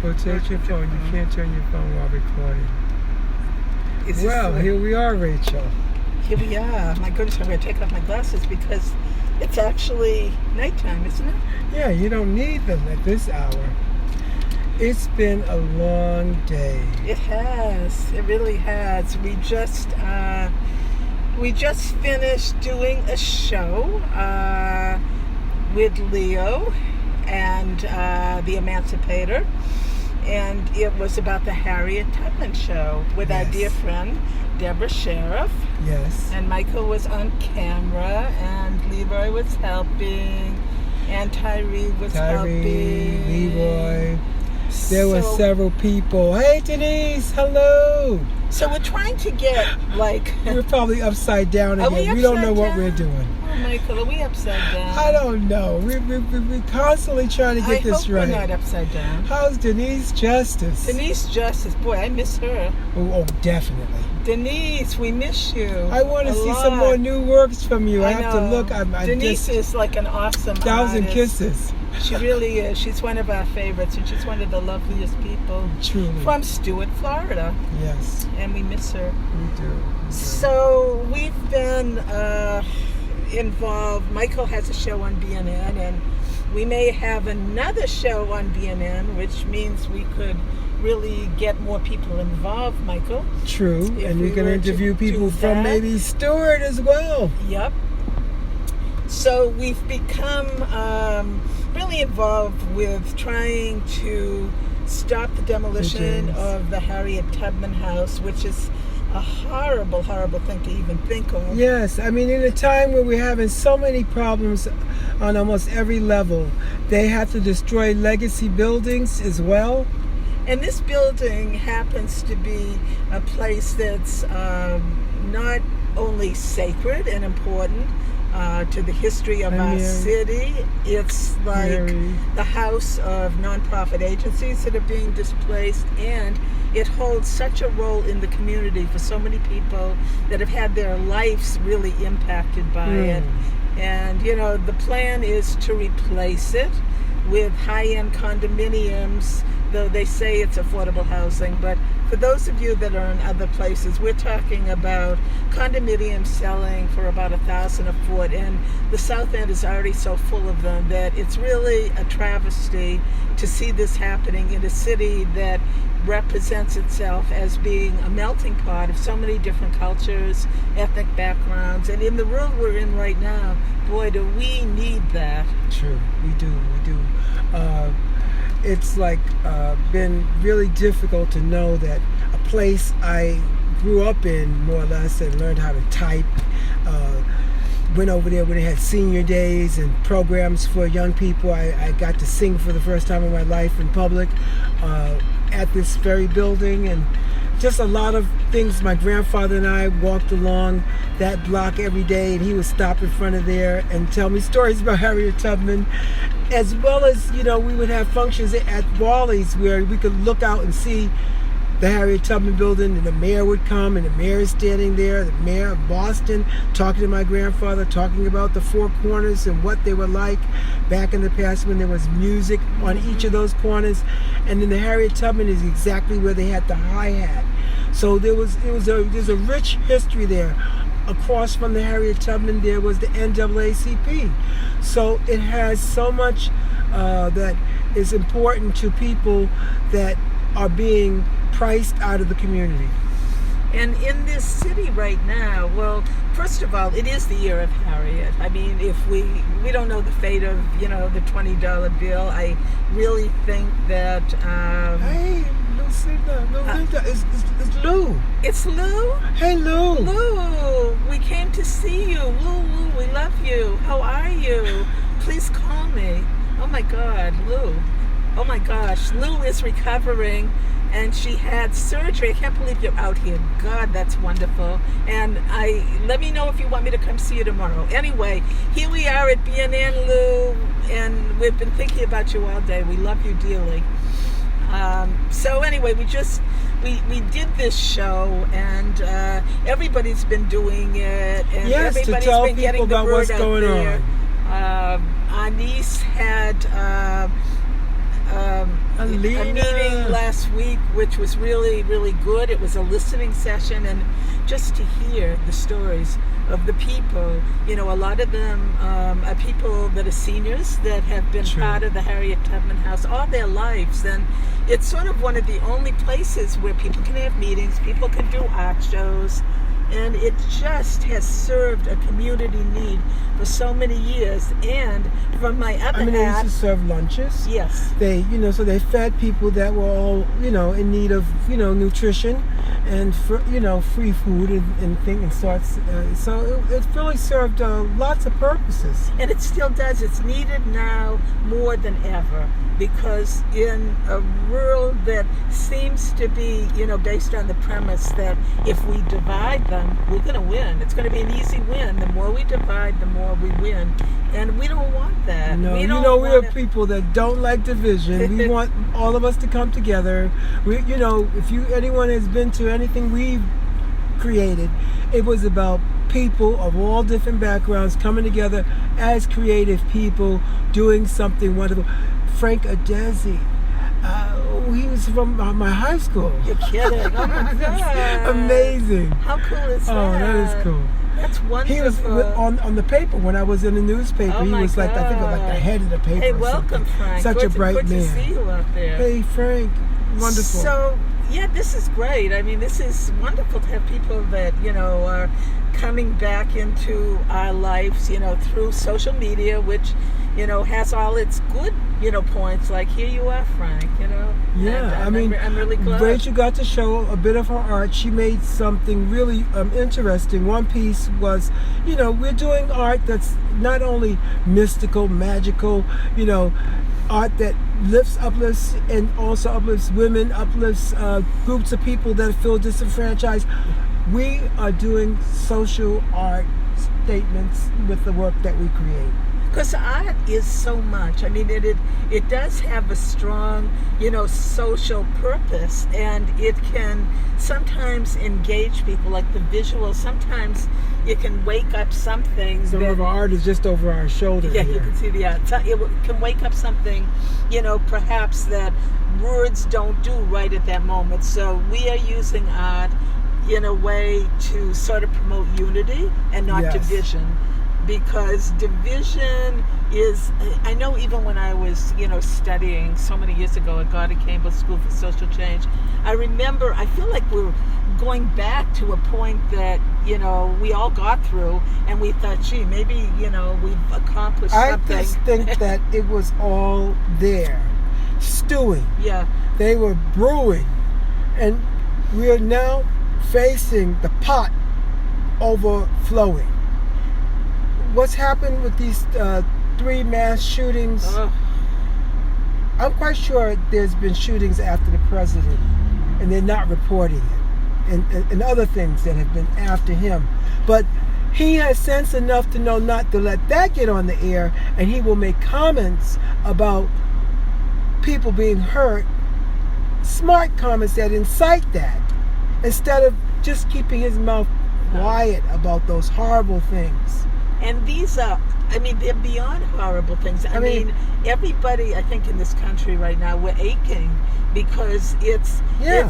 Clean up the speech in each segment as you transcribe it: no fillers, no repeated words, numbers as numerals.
Rotate your phone. You can't turn your phone while recording. Well, like, here we are, Rachel. Here we are. My goodness, I'm going to take off my glasses because it's actually nighttime, isn't it? Yeah, you don't need them at this hour. It's been a long day. It has. It really has. We just finished doing a show with Leo and the Emancipator, and it was about the Harriet Tubman show with our dear friend Deborah Sheriff. Yes. And Michael was on camera, and Leroy was helping, and Tyree was helping. Leroy. There were several people. Hey, Denise, hello. So we're trying to get, like... We're probably upside down again. We don't know what we're doing. Oh, Michael, are we upside down? I don't know. We're constantly trying to get this right. I hope we're not upside down. How's Denise Justice? Denise Justice. Boy, I miss her. Oh, definitely. Denise, we miss you. I want to see some more new works from you. I have to look. Denise is like an awesome 1,000 artist. kisses. She really is. She's one of our favorites, and she's one of the loveliest people. Truly. From Stuart, Florida. Yes. And we miss her. We do. So we've been involved. Michael has a show on BNN, and we may have another show on BNN, which means we could really get more people involved, Michael. True. And we can interview people from maybe Stuart as well. Yep. So we've become really involved with trying to stop the demolition of the Harriet Tubman house, which is a horrible, horrible thing to even think of. Yes, I mean, in a time where we're having so many problems on almost every level, they have to destroy legacy buildings as well. And this building happens to be a place that's not only sacred and important to the history of our city. It's like the house of nonprofit agencies that are being displaced, and it holds such a role in the community for so many people that have had their lives really impacted by it. And, you know, the plan is to replace it with high-end condominiums, though they say it's affordable housing. But for those of you that are in other places, we're talking about condominiums selling for about $1,000 a foot, and the South End is already so full of them that it's really a travesty to see this happening in a city that represents itself as being a melting pot of so many different cultures, ethnic backgrounds, and in the world we're in right now, boy, do we need that. True, we do. It's like been really difficult to know that a place I grew up in, more or less, and learned how to type, went over there when they had senior days and programs for young people. I got to sing for the first time in my life in public at this very building, and just a lot of things. My grandfather and I walked along that block every day, and he would stop in front of there and tell me stories about Harriet Tubman, as well as, you know, we would have functions at Wally's where we could look out and see the Harriet Tubman building, and the mayor would come, and the mayor is standing there, the mayor of Boston, talking to my grandfather, talking about the Four Corners and what they were like back in the past when there was music on each of those corners. And then the Harriet Tubman is exactly where they had the hi-hat. So there's a rich history there. Across from the Harriet Tubman, there was the NAACP. So it has so much that is important to people that are being priced out of the community. And in this city right now, well, first of all, it is the year of Harriet. I mean, if we don't know the fate of, you know, the $20 bill, I really think that... Hey, Lucinda, it's Lou. It's Lou? Hey, Lou. Lou, we came to see you. Lou, we love you. How are you? Please call me. Oh my God, Lou. Oh my gosh, Lou is recovering, and she had surgery. I can't believe you're out here. God, that's wonderful. And let me know if you want me to come see you tomorrow. Anyway, here we are at BNN, Lou, and we've been thinking about you all day. We love you dearly. So anyway, we did this show, and everybody's been doing it, and everybody's been getting the word out there. Our niece had Lena. a meeting last week, which was really, really good. It was a listening session, and just to hear the stories of the people, a lot of them are people that are seniors that have been part of the Harriet Tubman House all their lives, and it's sort of one of the only places where people can have meetings, people can do art shows, and it just has served a community need for so many years. And from my other they used to serve lunches. Yes. They, so they fed people that were all, in need of, nutrition and, free food and sorts. So it really served lots of purposes. And it still does. It's needed now more than ever, because in a world that seems to be, based on the premise that if we divide them, we're going to win. It's going to be an easy win. The more we divide, the more we win. And we don't want that. No, we are people that don't like division. We want all of us to come together. If anyone has been to anything we've created, it was about people of all different backgrounds coming together as creative people doing something wonderful. Frank Adesi, he was from my high school. You're kidding. Oh my God. Amazing. How cool is that? Oh, that is cool. That's wonderful. He was on the paper when I was in the newspaper. He was like, I think like the head of the paper. Hey, or welcome, something. Frank. Such a bright good man. Good to see you out there. Hey, Frank. Wonderful. So, yeah, this is great. I mean, this is wonderful to have people that, are coming back into our lives, through social media, which, has all its good, points. Like, here you are, Frank, Yeah, I'm really glad. Rachel got to show a bit of her art. She made something really interesting. One piece was, we're doing art that's not only mystical, magical, art that uplifts, and also uplifts women, uplifts groups of people that feel disenfranchised. We are doing social art statements with the work that we create. Because art is so much. I mean, it does have a strong, social purpose, and it can sometimes engage people, like the visual. Sometimes it can wake up something. Some of our art is just over our shoulder. Yeah, here. you can see the art. It can wake up something, perhaps that words don't do right at that moment. So we are using art in a way to sort of promote unity and not division. Because division is, I know even when I was, studying so many years ago at Goddard Campbell School for Social Change, I remember, I feel like we're going back to a point that, we all got through, and we thought, gee, maybe, we've accomplished something. I just think that it was all there, stewing. Yeah. They were brewing, and we are now facing the pot overflowing. What's happened with these 3 mass shootings? I'm quite sure there's been shootings after the president, and they're not reporting it, and other things that have been after him. But he has sense enough to know not to let that get on the air, and he will make comments about people being hurt, smart comments that incite that, instead of just keeping his mouth quiet about those horrible things. And these are, they're beyond horrible things. I mean, everybody, I think, in this country right now, we're aching because it's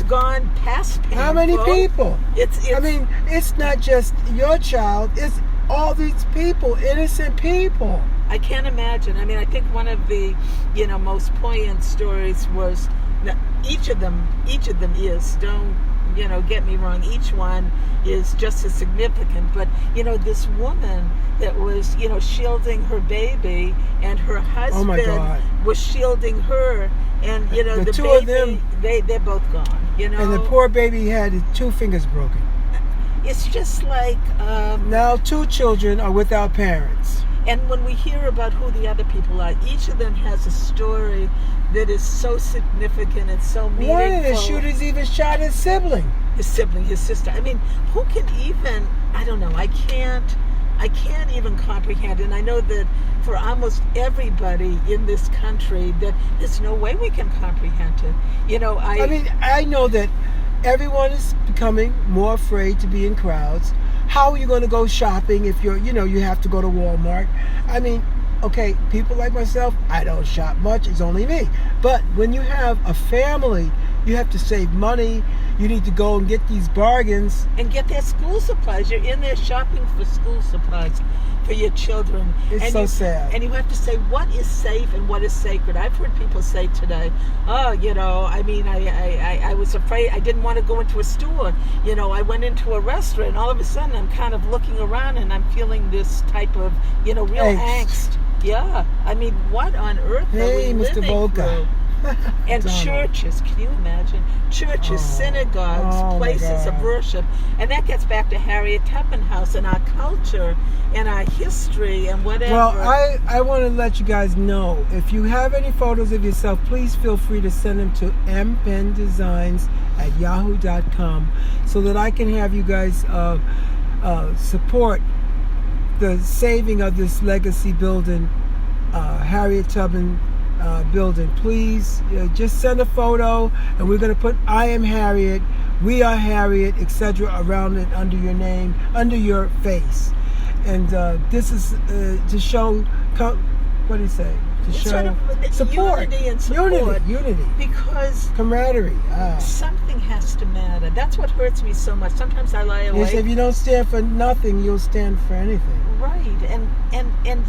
gone past painful. How many people? It's not just your child. It's all these people, innocent people. I can't imagine. I think one of the, most poignant stories was, each of them is, don't, get me wrong, each one is just as significant, but this woman that was shielding her baby, and her husband was shielding her, and the two baby, of them, they're both gone, and the poor baby had 2 fingers broken. It's just like now 2 children are without parents. And when we hear about who the other people are, each of them has a story that is so significant and so meaningful. One of the shooters even shot his sibling. His sister. Who can even, I don't know, I can't even comprehend. And I know that for almost everybody in this country, that there's no way we can comprehend it. I know that everyone is becoming more afraid to be in crowds. How are you going to go shopping if you have to go to Walmart? okay, people like myself, I don't shop much. It's only me. But when you have a family, you have to save money. You need to go and get these bargains. And get their school supplies. You're in there shopping for school supplies for your children. It's so sad. And you have to say what is safe and what is sacred. I've heard people say today, oh, you know, I mean, I was afraid. I didn't want to go into a store. You know, I went into a restaurant, and all of a sudden I'm kind of looking around and I'm feeling this type of, you know, real angst. Yeah. I mean, what on earth are we living Mr. Boca. through? And churches, can you imagine? Churches, synagogues, places of worship. And that gets back to Harriet Tubman House and our culture and our history and whatever. Well, I want to let you guys know, if you have any photos of yourself, please feel free to send them to mpendesigns@yahoo.com so that I can have you guys support the saving of this legacy building, Harriet Tubman building. Please just send a photo, and we're going to put I am Harriet, we are Harriet, etc. around it under your name, under your face. And this is to show, what do you say? To show sort of support. Unity and support. Unity. Because camaraderie. Something has to matter. That's what hurts me so much. Sometimes I lie awake. Yes, if you don't stand for nothing, you'll stand for anything. Right. And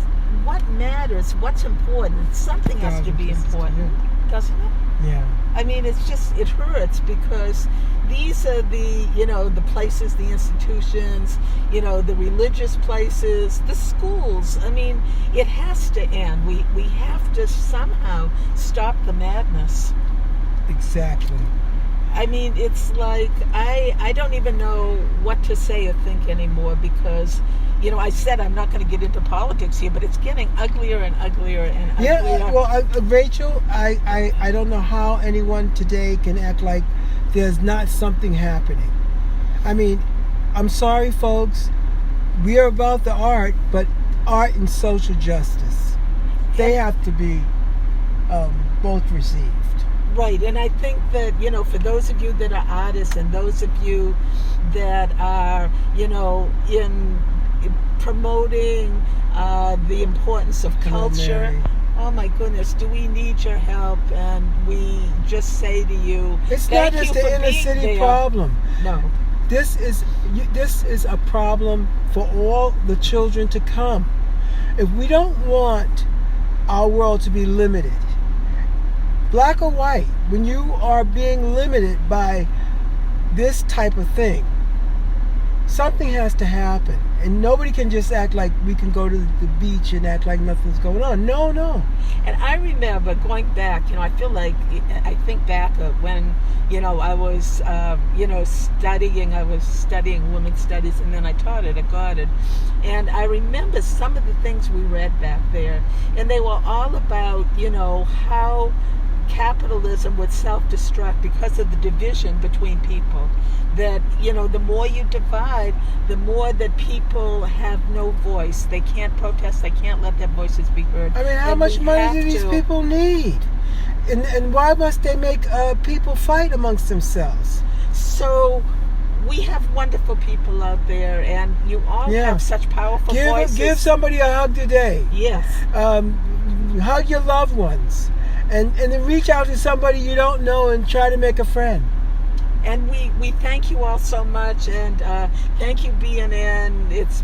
what matters, what's important, something has to be important, doesn't it? Yeah. I mean, it's just, it hurts because these are the, you know, the places, the institutions, you know, the religious places, the schools. I mean, it has to end. We have to somehow stop the madness. Exactly. I mean, it's like, I don't even know what to say or think anymore because, you know, I said I'm not going to get into politics here, but it's getting uglier and uglier and uglier. Yeah, well, Rachel, I don't know how anyone today can act like there's not something happening. I mean, I'm sorry, folks. We are about the art, but art and social justice, they have to be both received. Right, and I think that, you know, for those of you that are artists and those of you that are, you know, in promoting the importance of culture. Oh my goodness, do we need your help? And we just say to you, it's not just the inner city problem. No. This is a problem for all the children to come. If we don't want our world to be limited, black or white, when you are being limited by this type of thing, something has to happen. And nobody can just act like we can go to the beach and act like nothing's going on. No. And I remember going back, you know, I think back of when, you know, I was, you know, studying women's studies, and then I taught it at Goddard. And I remember some of the things we read back there, and they were all about, you know, how capitalism would self-destruct because of the division between people. That, you know, the more you divide, the more that people have no voice. They can't protest. They can't let their voices be heard. I mean, how much money do these people need? And why must they make people fight amongst themselves? So we have wonderful people out there, and you all have such powerful voices. Give somebody a hug today. Yes. Hug your loved ones. And then reach out to somebody you don't know and try to make a friend. And we thank you all so much, and thank you, BNN. It's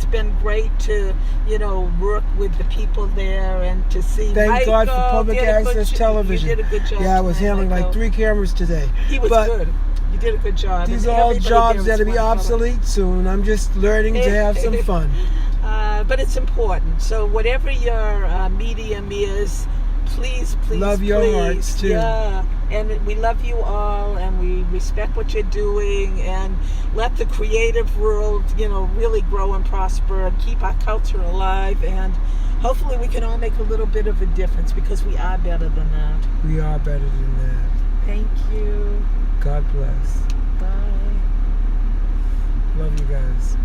been great to, you know, work with the people there and to see. Thank God for public access television. You did a good job. Yeah, I was handling like 3 cameras today. He was good. You did a good job. These are all jobs that'll be obsolete soon. I'm just learning to have some fun. But it's important. So whatever your medium is, please, love your hearts too. Yeah, and we love you all, and we respect what you're doing, and let the creative world, you know, really grow and prosper, and keep our culture alive, and hopefully we can all make a little bit of a difference, because we are better than that. We are better than that. Thank you. God bless. Bye. Love you guys.